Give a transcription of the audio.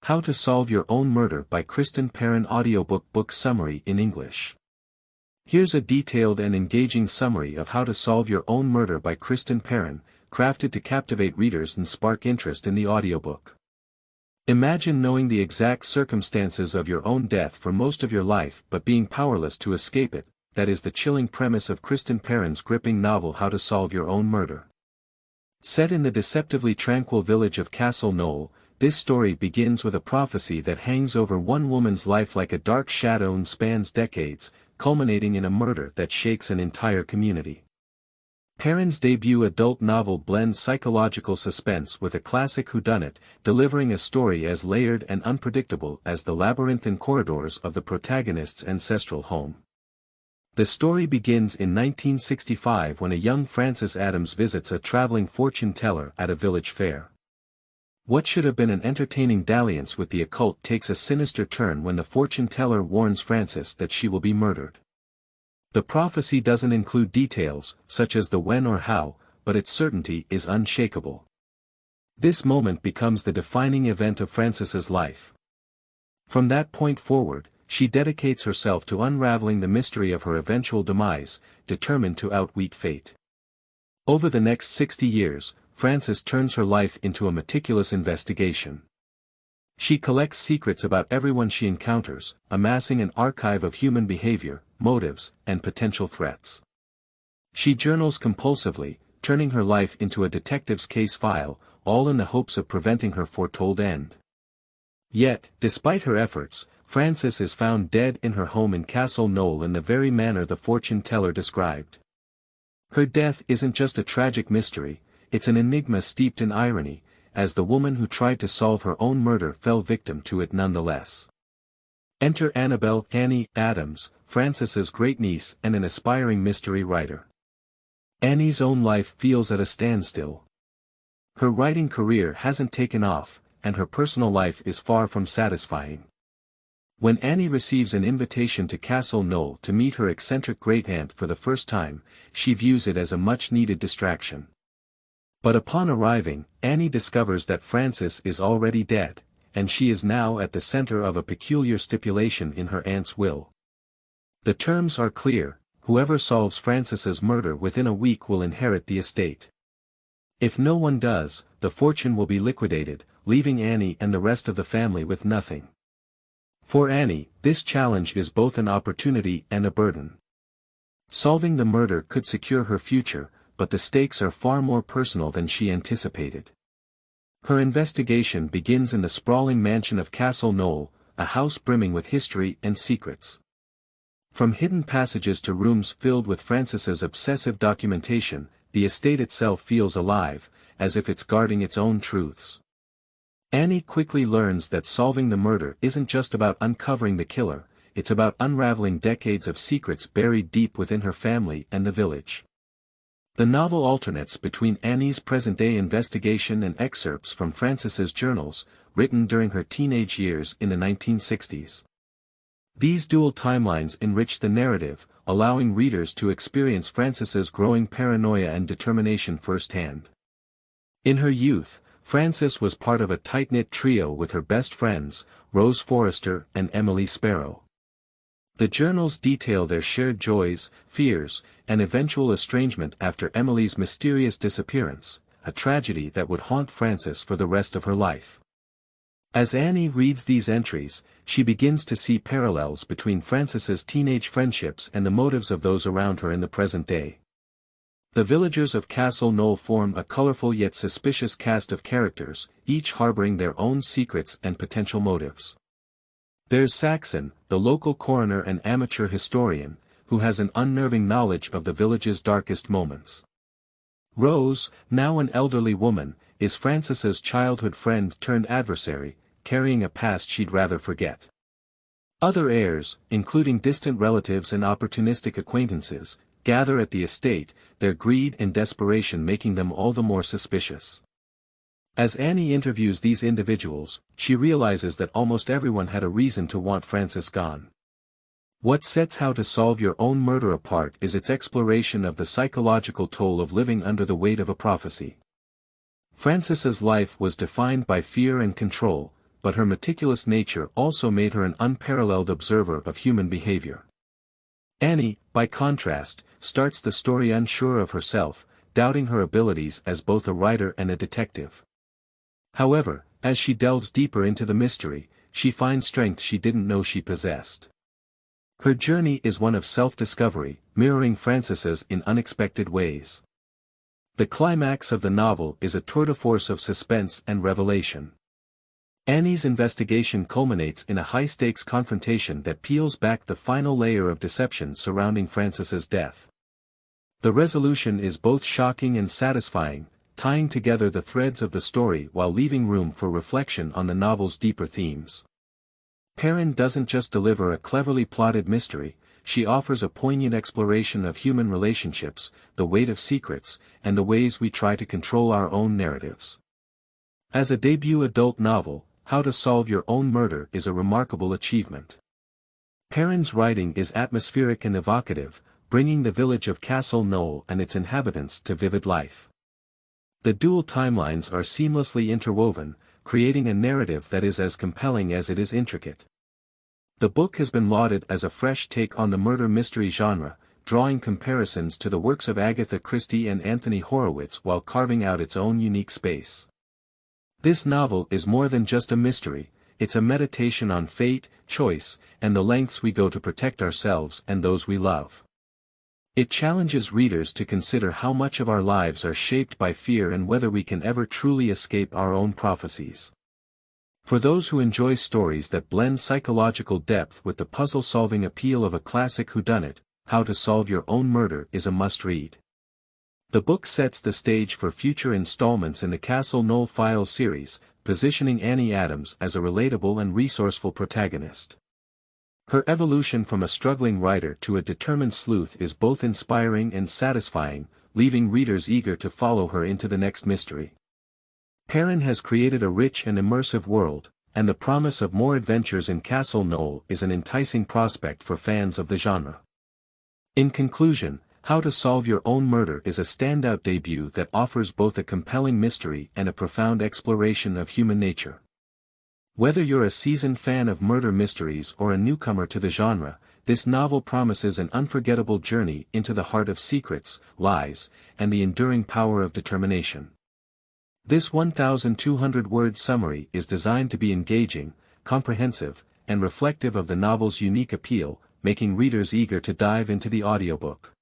How to Solve Your Own Murder by Kristen Perrin. Audiobook. Book summary in English. Here's a detailed and engaging summary of How to Solve Your Own Murder by Kristen Perrin, crafted to captivate readers and spark interest in the audiobook. Imagine knowing the exact circumstances of your own death for most of your life but being powerless to escape it. That is the chilling premise of Kristen Perrin's gripping novel How to Solve Your Own Murder. Set in the deceptively tranquil village of Castle Knoll, this story begins with a prophecy that hangs over one woman's life like a dark shadow and spans decades, culminating in a murder that shakes an entire community. Perrin's debut adult novel blends psychological suspense with a classic whodunit, delivering a story as layered and unpredictable as the labyrinthine corridors of the protagonist's ancestral home. The story begins in 1965 when a young Frances Adams visits a traveling fortune teller at a village fair. What should have been an entertaining dalliance with the occult takes a sinister turn when the fortune teller warns Frances that she will be murdered. The prophecy doesn't include details, such as the when or how, but its certainty is unshakable. This moment becomes the defining event of Frances's life. From that point forward, she dedicates herself to unraveling the mystery of her eventual demise, determined to outwit fate. Over the next 60 years, Frances turns her life into a meticulous investigation. She collects secrets about everyone she encounters, amassing an archive of human behavior, motives, and potential threats. She journals compulsively, turning her life into a detective's case file, all in the hopes of preventing her foretold end. Yet, despite her efforts, Frances is found dead in her home in Castle Knoll in the very manner the fortune teller described. Her death isn't just a tragic mystery, it's an enigma steeped in irony, as the woman who tried to solve her own murder fell victim to it nonetheless. Enter Annabelle Annie Adams, Frances's great-niece and an aspiring mystery writer. Annie's own life feels at a standstill. Her writing career hasn't taken off, and her personal life is far from satisfying. When Annie receives an invitation to Castle Knoll to meet her eccentric great-aunt for the first time, she views it as a much-needed distraction. But upon arriving, Annie discovers that Frances is already dead, and she is now at the center of a peculiar stipulation in her aunt's will. The terms are clear: whoever solves Frances's murder within a week will inherit the estate. If no one does, the fortune will be liquidated, leaving Annie and the rest of the family with nothing. For Annie, this challenge is both an opportunity and a burden. Solving the murder could secure her future, but the stakes are far more personal than she anticipated. Her investigation begins in the sprawling mansion of Castle Knoll, a house brimming with history and secrets. From hidden passages to rooms filled with Frances's obsessive documentation, the estate itself feels alive, as if it's guarding its own truths. Annie quickly learns that solving the murder isn't just about uncovering the killer, it's about unraveling decades of secrets buried deep within her family and the village. The novel alternates between Annie's present-day investigation and excerpts from Frances's journals, written during her teenage years in the 1960s. These dual timelines enrich the narrative, allowing readers to experience Frances's growing paranoia and determination firsthand. In her youth, Frances was part of a tight-knit trio with her best friends, Rose Forrester and Emily Sparrow. The journals detail their shared joys, fears, and eventual estrangement after Emily's mysterious disappearance, a tragedy that would haunt Frances for the rest of her life. As Annie reads these entries, she begins to see parallels between Frances's teenage friendships and the motives of those around her in the present day. The villagers of Castle Knoll form a colorful yet suspicious cast of characters, each harboring their own secrets and potential motives. There's Saxon, the local coroner and amateur historian, who has an unnerving knowledge of the village's darkest moments. Rose, now an elderly woman, is Frances's childhood friend turned adversary, carrying a past she'd rather forget. Other heirs, including distant relatives and opportunistic acquaintances, gather at the estate, their greed and desperation making them all the more suspicious. As Annie interviews these individuals, she realizes that almost everyone had a reason to want Frances gone. What sets How to Solve Your Own Murder apart is its exploration of the psychological toll of living under the weight of a prophecy. Frances's life was defined by fear and control, but her meticulous nature also made her an unparalleled observer of human behavior. Annie, by contrast, starts the story unsure of herself, doubting her abilities as both a writer and a detective. However, as she delves deeper into the mystery, she finds strength she didn't know she possessed. Her journey is one of self-discovery, mirroring Frances's in unexpected ways. The climax of the novel is a tour de force of suspense and revelation. Annie's investigation culminates in a high-stakes confrontation that peels back the final layer of deception surrounding Frances's death. The resolution is both shocking and satisfying, tying together the threads of the story while leaving room for reflection on the novel's deeper themes. Perrin doesn't just deliver a cleverly plotted mystery, she offers a poignant exploration of human relationships, the weight of secrets, and the ways we try to control our own narratives. As a debut adult novel, How to Solve Your Own Murder is a remarkable achievement. Perrin's writing is atmospheric and evocative, bringing the village of Castle Knoll and its inhabitants to vivid life. The dual timelines are seamlessly interwoven, creating a narrative that is as compelling as it is intricate. The book has been lauded as a fresh take on the murder mystery genre, drawing comparisons to the works of Agatha Christie and Anthony Horowitz while carving out its own unique space. This novel is more than just a mystery, it's a meditation on fate, choice, and the lengths we go to protect ourselves and those we love. It challenges readers to consider how much of our lives are shaped by fear and whether we can ever truly escape our own prophecies. For those who enjoy stories that blend psychological depth with the puzzle-solving appeal of a classic whodunit, How to Solve Your Own Murder is a must-read. The book sets the stage for future installments in the Castle Knoll Files series, positioning Annie Adams as a relatable and resourceful protagonist. Her evolution from a struggling writer to a determined sleuth is both inspiring and satisfying, leaving readers eager to follow her into the next mystery. Perrin has created a rich and immersive world, and the promise of more adventures in Castle Knoll is an enticing prospect for fans of the genre. In conclusion, How to Solve Your Own Murder is a standout debut that offers both a compelling mystery and a profound exploration of human nature. Whether you're a seasoned fan of murder mysteries or a newcomer to the genre, this novel promises an unforgettable journey into the heart of secrets, lies, and the enduring power of determination. This 1,200-word summary is designed to be engaging, comprehensive, and reflective of the novel's unique appeal, making readers eager to dive into the audiobook.